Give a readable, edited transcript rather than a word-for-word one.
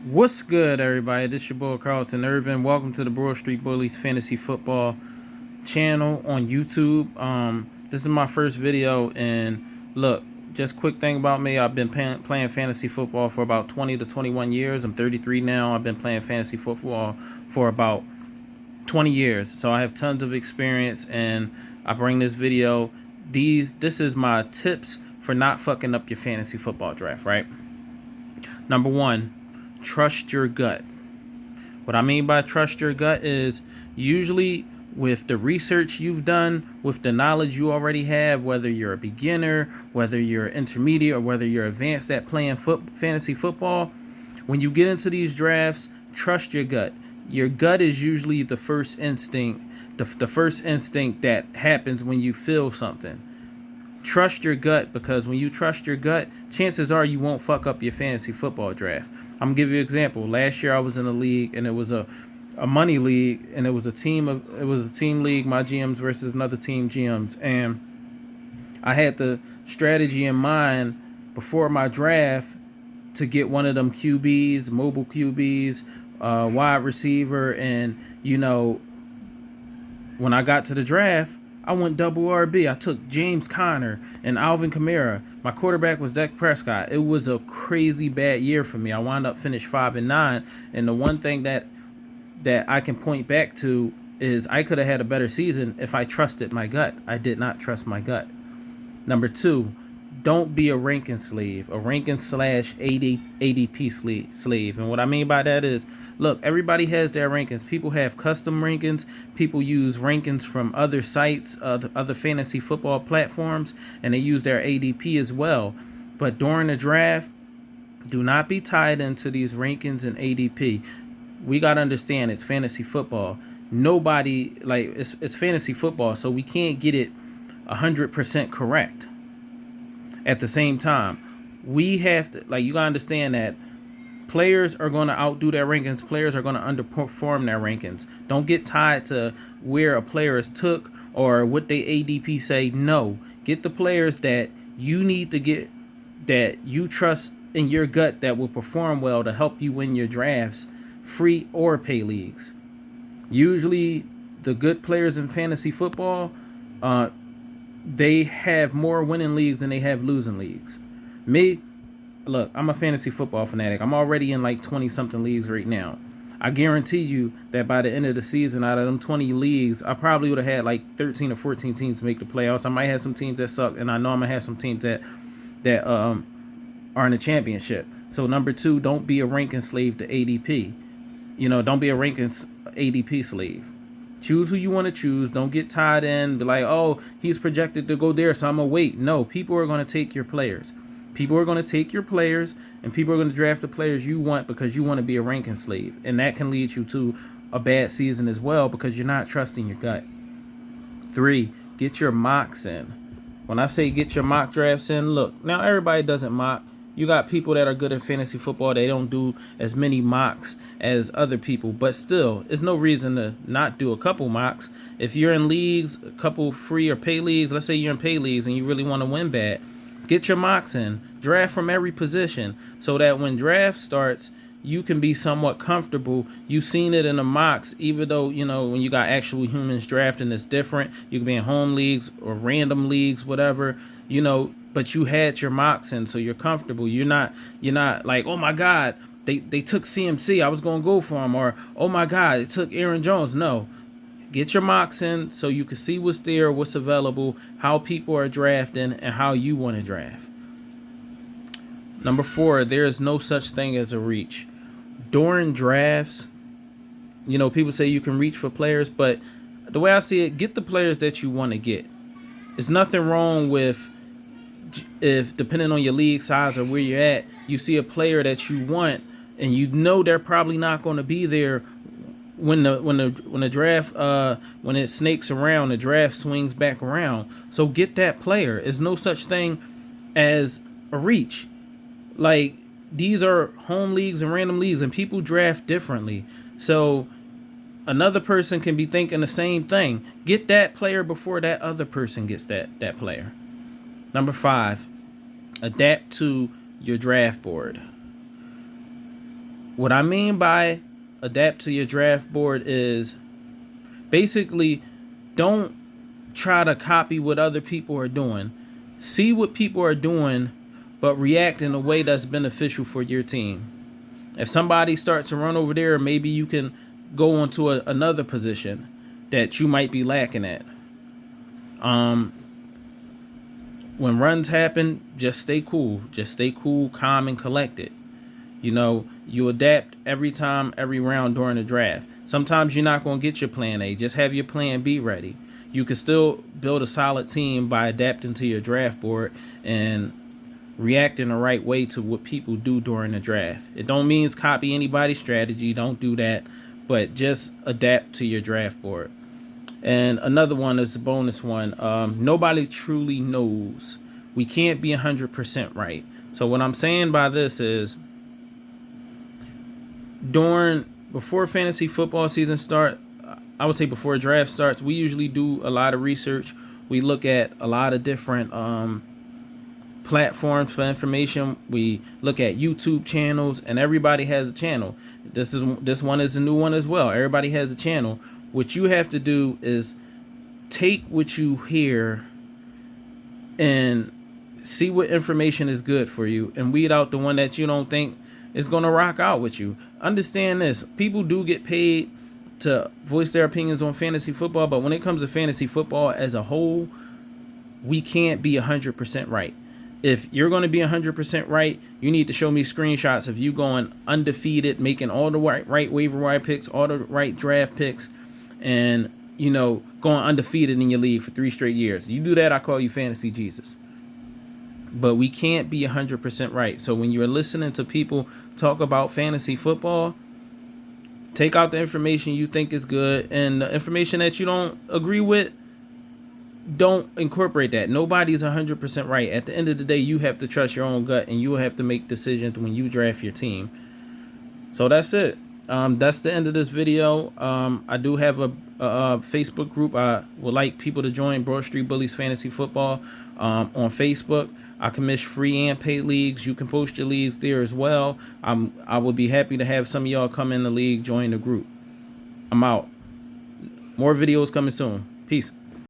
What's good, everybody? This is your boy Carlton Irvin. Welcome to the Broad Street Bullies Fantasy Football channel on YouTube. This is my first video, and look, just quick thing about me. I've been playing fantasy football for about 20 to 21 years. I'm 33 now. I've been playing fantasy football for about 20 years, so I have tons of experience, and I bring this video. This is my tips for not fucking up your fantasy football draft. Right. Number one, trust your gut. What I mean by trust your gut is usually with the research you've done, with the knowledge you already have, whether you're a beginner, whether you're intermediate, or whether you're advanced at playing fantasy football, when you get into these drafts, trust your gut. Your gut is usually the first instinct, the first instinct that happens when you feel something. Trust your gut, because when you trust your gut, chances are you won't fuck up your fantasy football draft. I'm gonna give you an example. Last year I was in a league, and it was a money league, and it was a team league, my GMs versus another team GMs, and I had the strategy in mind before my draft to get one of them QBs, mobile QBs, wide receiver, and when I got to the draft, I went double RB. I took James Conner and Alvin Kamara. My quarterback was Dak Prescott. It was a crazy bad year for me. I wound up finished 5-9, and the one thing that I can point back to is I could have had a better season if I trusted my gut. I did not trust my gut. Number two, don't be a ranking slave, a ranking slash ADP slave. And what I mean by that is, look, everybody has their rankings. People have custom rankings. People use rankings from other sites, other fantasy football platforms, and they use their ADP as well. But during the draft, do not be tied into these rankings and ADP. We got to understand it's fantasy football. Nobody, it's fantasy football, so we can't get it 100% correct. At the same time, we have to, you gotta understand that players are going to outdo their rankings. Players are going to underperform their rankings. Don't get tied to where a player is took or what they ADP say. No, get the players that you need to get, that you trust in your gut, that will perform well to help you win your drafts, free or pay leagues. Usually, the good players in fantasy football, they have more winning leagues than they have losing leagues. Me, look, I'm a fantasy football fanatic. I'm already in 20-something leagues right now. I guarantee you that by the end of the season, out of them 20 leagues, I probably would have had 13 or 14 teams make the playoffs. I might have some teams that suck, and I know I'm going to have some teams that are in the championship. So number two, don't be a ranking slave to ADP. Don't be a ranking ADP slave. Choose who you want to choose. Don't get tied in. Be like, oh, he's projected to go there, so I'm going to wait. No, people are going to take your players. People are going to take your players, and people are going to draft the players you want because you want to be a ranking slave. And that can lead you to a bad season as well because you're not trusting your gut. 3, get your mocks in. When I say get your mock drafts in, look, now everybody doesn't mock. You got people that are good at fantasy football. They don't do as many mocks as other people. But still, there's no reason to not do a couple mocks. If you're in leagues, a couple free or pay leagues, let's say you're in pay leagues and you really want to win bad, get your mocks in. Draft from every position so that when draft starts, you can be somewhat comfortable. You've seen it in the mocks, even though, when you got actual humans drafting, it's different. You can be in home leagues or random leagues, whatever, but you had your mocks in, so you're comfortable. You're not like, oh my God, they took CMC, I was going to go for him, or oh my God, it took Aaron Jones. No, get your mocks in so you can see what's there, what's available, how people are drafting, and how you want to draft. Number 4, there is no such thing as a reach. During drafts, people say you can reach for players, but the way I see it, get the players that you want to get. There's nothing wrong with, if depending on your league size or where you're at, you see a player that you want and they're probably not going to be there when the draft when it snakes around, the draft swings back around. So get that player. There's no such thing as a reach. These are home leagues and random leagues, and people draft differently. So another person can be thinking the same thing. Get that player before that other person gets that player. Number 5, adapt to your draft board. What I mean by adapt to your draft board is basically don't try to copy what other people are doing. See what people are doing, but react in a way that's beneficial for your team. If somebody starts to run over there, maybe you can go onto another position that you might be lacking at. When runs happen, just stay cool. Just stay cool, calm, and collected. You adapt every time, every round during the draft. Sometimes you're not going to get your plan A. Just have your plan B ready. You can still build a solid team by adapting to your draft board and reacting the right way to what people do during the draft. It don't mean copy anybody's strategy. Don't do that. But just adapt to your draft board. And another one is a bonus one. Nobody truly knows. We can't be 100% right. So what I'm saying by this is before fantasy football season start, I would say before draft starts, we usually do a lot of research. We look at a lot of different platforms for information. We look at YouTube channels, and everybody has a channel. This one is a new one as well. Everybody has a channel. What you have to do is take what you hear and see what information is good for you and weed out the one that you don't think is going to rock out with you. Understand this. People do get paid to voice their opinions on fantasy football, but when it comes to fantasy football as a whole, we can't be 100% right. If you're going to be 100% right, you need to show me screenshots of you going undefeated, making all the right waiver wire picks, all the right draft picks, and going undefeated in your league for 3 straight years. You do that, I call you Fantasy Jesus. But we can't be 100% right. So when you're listening to people talk about fantasy football, take out the information you think is good, and the information that you don't agree with, don't incorporate that. Nobody's 100% right. At the end of the day, you have to trust your own gut, and you have to make decisions when you draft your team. So that's it. That's the end of this video. I do have a Facebook group. I would like people to join Broad Street Bullies Fantasy Football on Facebook. I commission free and paid leagues. You can post your leagues there as well. I would be happy to have some of y'all come in the league, join the group. I'm out. More videos coming soon. Peace.